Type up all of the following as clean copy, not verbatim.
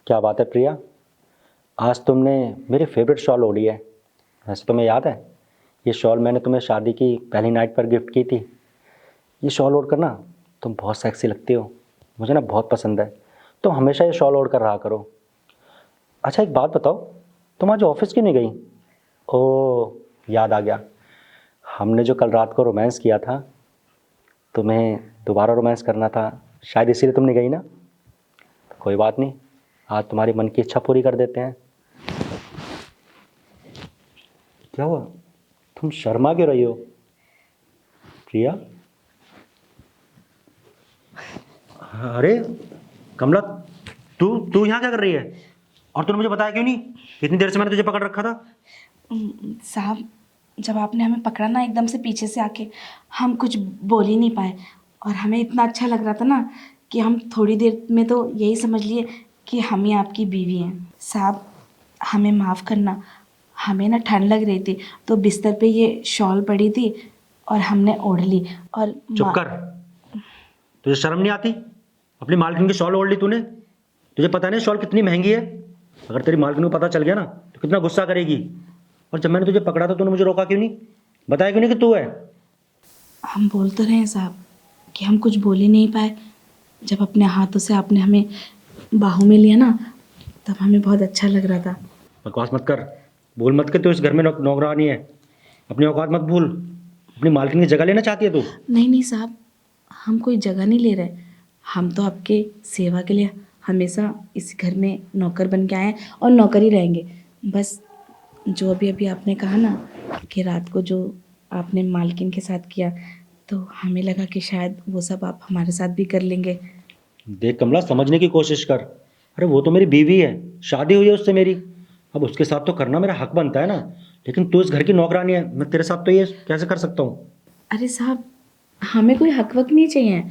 क्या बात है प्रिया, आज तुमने मेरी फेवरेट शॉल ओढ़ी है। वैसे तुम्हें याद है, ये शॉल मैंने तुम्हें शादी की पहली नाइट पर गिफ्ट की थी। ये शॉल ओढ़ कर ना तुम बहुत सेक्सी लगती हो, मुझे ना बहुत पसंद है। तुम हमेशा ये शॉल ओढ़ कर रहा करो। अच्छा एक बात बताओ, तुम आज ऑफिस क्यों नहीं गई? ओह, याद आ गया, हमने जो कल रात को रोमांस किया था, तुम्हें दोबारा रोमांस करना था, शायद इसीलिए तुम नहीं गई ना। कोई बात नहीं, आज तुम्हारी मन की इच्छा पूरी कर देते हैं। क्या हुआ, तुम शर्मा क्यों रही हो प्रिया? अरे कमला, तू तू यहाँ क्या कर रही है? और तूने मुझे बताया क्यों नहीं? इतनी देर से मैंने तुझे पकड़ रखा था। साहब, जब आपने हमें पकड़ा ना एकदम से पीछे से आके, हम कुछ बोल ही नहीं पाए। और हमें इतना अच्छा लग रहा था ना कि हम थोड़ी देर में तो यही समझ लिए कि हम ही आपकी बीवी हैं। साहब, हमें माफ़ करना। हमें ना ठंड लग रही थी तो बिस्तर पे ये शॉल पड़ी थी और हमने ओढ़ ली। और चुप कर, तुझे शर्म नहीं आती? अपनी मालकिन की शॉल ओढ़ ली तूने। तुझे पता नहीं शॉल कितनी महंगी है? अगर तेरी मालकिन को पता चल गया ना तो कितना गुस्सा करेगी। और जब मैंने तुझे पकड़ा था तूने मुझे रोका क्यों नहीं, बताया क्यों नहीं कि तू है? हम बोल तो रहे हैं साहब कि हम कुछ बोल ही नहीं पाए। जब अपने हाथों से आपने हमें बाहों में लिया ना, तब हमें बहुत अच्छा लग रहा था। बकवास मत कर, भूल मत कि तू इस घर में नौकरानी है। अपनी औकात मत भूल। अपनी मालकिन की जगह लेना चाहती है तू? नहीं नहीं साहब, हम कोई जगह नहीं ले रहे। हम तो आपके सेवा के लिए हमेशा इस घर में नौकर बन के आए हैं और नौकर ही रहेंगे। बस जो अभी अभी आपने कहा ना कि रात को जो आपने मालकिन के साथ किया, तो हमें लगा कि शायद वो सब आप हमारे साथ भी कर लेंगे। देख कमला, समझने की कोशिश कर। अरे वो तो मेरी बीवी है, शादी हुई है उससे मेरी। अब उसके साथ तो करना मेरा हक बनता है ना। लेकिन तू इस घर की नौकरानी है, मैं तेरे साथ तो ये कैसे कर सकता हूँ? अरे साहब, हमें कोई हक वक नहीं चाहिए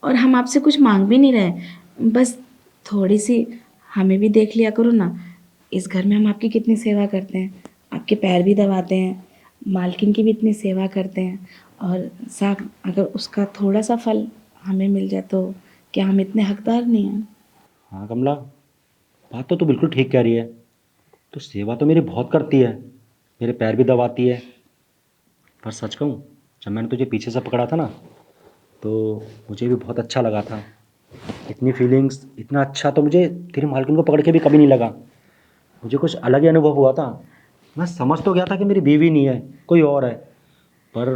और हम आपसे कुछ मांग भी नहीं रहे। बस थोड़ी सी हमें भी देख लिया करो ना। इस घर में हम आपकी कितनी सेवा करते हैं, आपके पैर भी दबाते हैं, मालकिन की भी इतनी सेवा करते हैं। और साहब, अगर उसका थोड़ा सा फल हमें मिल जाए तो क्या हम इतने हकदार नहीं हैं? हाँ कमला, बात तो तू बिल्कुल ठीक कह रही है। तो सेवा तो मेरी बहुत करती है, मेरे पैर भी दबाती है। पर सच कहूँ, जब मैंने तुझे पीछे से पकड़ा था ना, तो मुझे भी बहुत अच्छा लगा था। इतनी फीलिंग्स, इतना अच्छा तो मुझे तेरी मालकिन को पकड़ के भी कभी नहीं लगा। मुझे कुछ अलग ही अनुभव हुआ था। मैं समझ तो गया था कि मेरी बीवी नहीं है, कोई और है, पर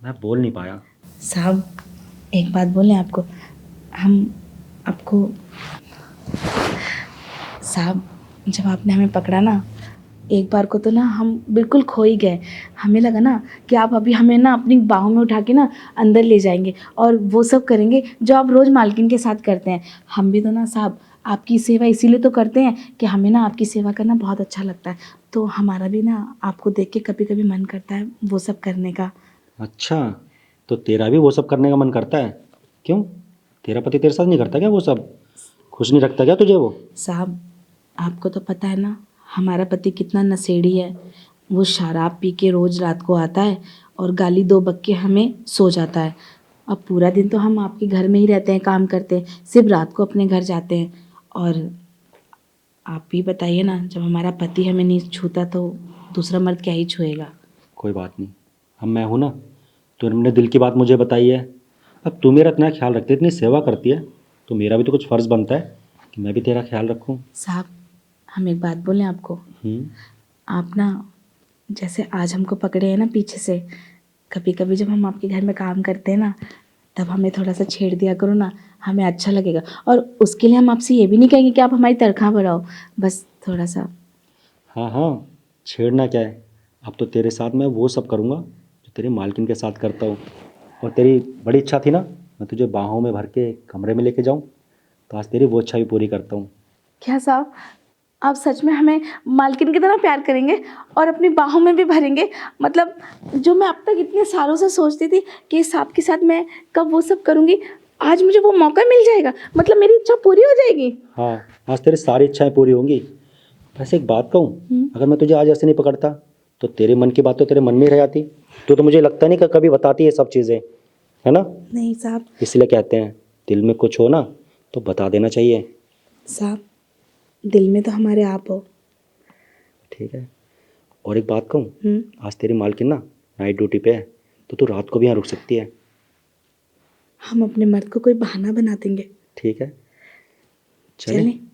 मैं बोल नहीं पाया। साहब, एक बात बोलें आपको, हम आपको साहब, जब आपने हमें पकड़ा ना, एक बार को तो ना हम बिल्कुल खो ही गए। हमें लगा ना कि आप अभी हमें ना अपनी बाहों में उठा के ना अंदर ले जाएंगे और वो सब करेंगे जो आप रोज़ मालकिन के साथ करते हैं। हम भी तो ना साहब आपकी सेवा इसीलिए तो करते हैं कि हमें ना आपकी सेवा करना बहुत अच्छा लगता है। तो हमारा भी ना आपको देख के कभी कभी मन करता है वो सब करने का। अच्छा, तो तेरा भी वो सब करने का मन करता है? क्यों, तेरा पति तेरे साथ नहीं करता क्या वो सब? खुश नहीं रखता क्या तुझे वो? साहब, आपको तो पता है ना हमारा पति कितना नशेड़ी है। वो शराब पी के रोज़ रात को आता है और गाली दो बक के हमें सो जाता है। अब पूरा दिन तो हम आपके घर में ही रहते हैं, काम करते हैं, सिर्फ रात को अपने घर जाते हैं। और आप भी बताइए ना, जब हमारा पति हमें नहीं छूता तो दूसरा मर्द क्या ही छुएगा। कोई बात नहीं, अब मैं हूँ ना, तूने दिल की बात मुझे बताई है। अब तू मेरा इतना ख्याल रखती है, इतनी सेवा करती है, तो मेरा भी तो कुछ फ़र्ज़ बनता है कि मैं भी तेरा ख्याल रखूँ। साहब, हम एक बात बोलें आपको। आप ना जैसे आज हमको पकड़े हैं ना पीछे से, कभी कभी जब हम आपके घर में काम करते हैं ना, तब हमें थोड़ा सा छेड़ दिया करो ना, हमें अच्छा लगेगा। और उसके लिए हम आपसे ये भी नहीं कहेंगे कि आप हमारी तनख्वाह बढ़ाओ, बस थोड़ा सा। हाँ हाँ, छेड़ना क्या है। अब तो तेरे साथ मैं वो सब करूँगा जो तेरे मालकिन के साथ करता हूँ। और तेरी बड़ी इच्छा थी ना मैं तुझे बाहों में भर के कमरे में लेके जाऊँ, तो आज तेरी वो इच्छा भी पूरी करता हूँ। क्या साहब, आप सच में हमें मालकिन की तरह प्यार करेंगे और अपनी बाहों में भी भरेंगे? मतलब जो मैं अब तक इतने सालों से सोचती थी कि इस सांप के साथ मैं कब वो सब करूँगी, आज मुझे वो मौका मिल जाएगा, मतलब मेरी इच्छा पूरी हो जाएगी। हाँ, आज तेरी सारी इच्छाएं पूरी होंगी। वैसे एक बात कहूँ, अगर मैं तुझे आज ऐसे नहीं पकड़ता तो तेरे मन की बात तो तेरे मन में ही रह जाती। तो मुझे लगता नहीं कि कभी बताती है सब चीज़ें, है ना? नहीं साहब। इसलिए कहते हैं दिल में कुछ हो ना तो बता देना चाहिए। साहब, दिल में तो हमारे आप हो। ठीक है। और एक बात कहूँ, हम्म, आज तेरी मालकिन ना नाइट ड्यूटी पे है, तो तू रात को भी यहाँ रुक सकती है। हम अपने मर्द को कोई बहाना बना देंगे। ठीक है, चले। चलें।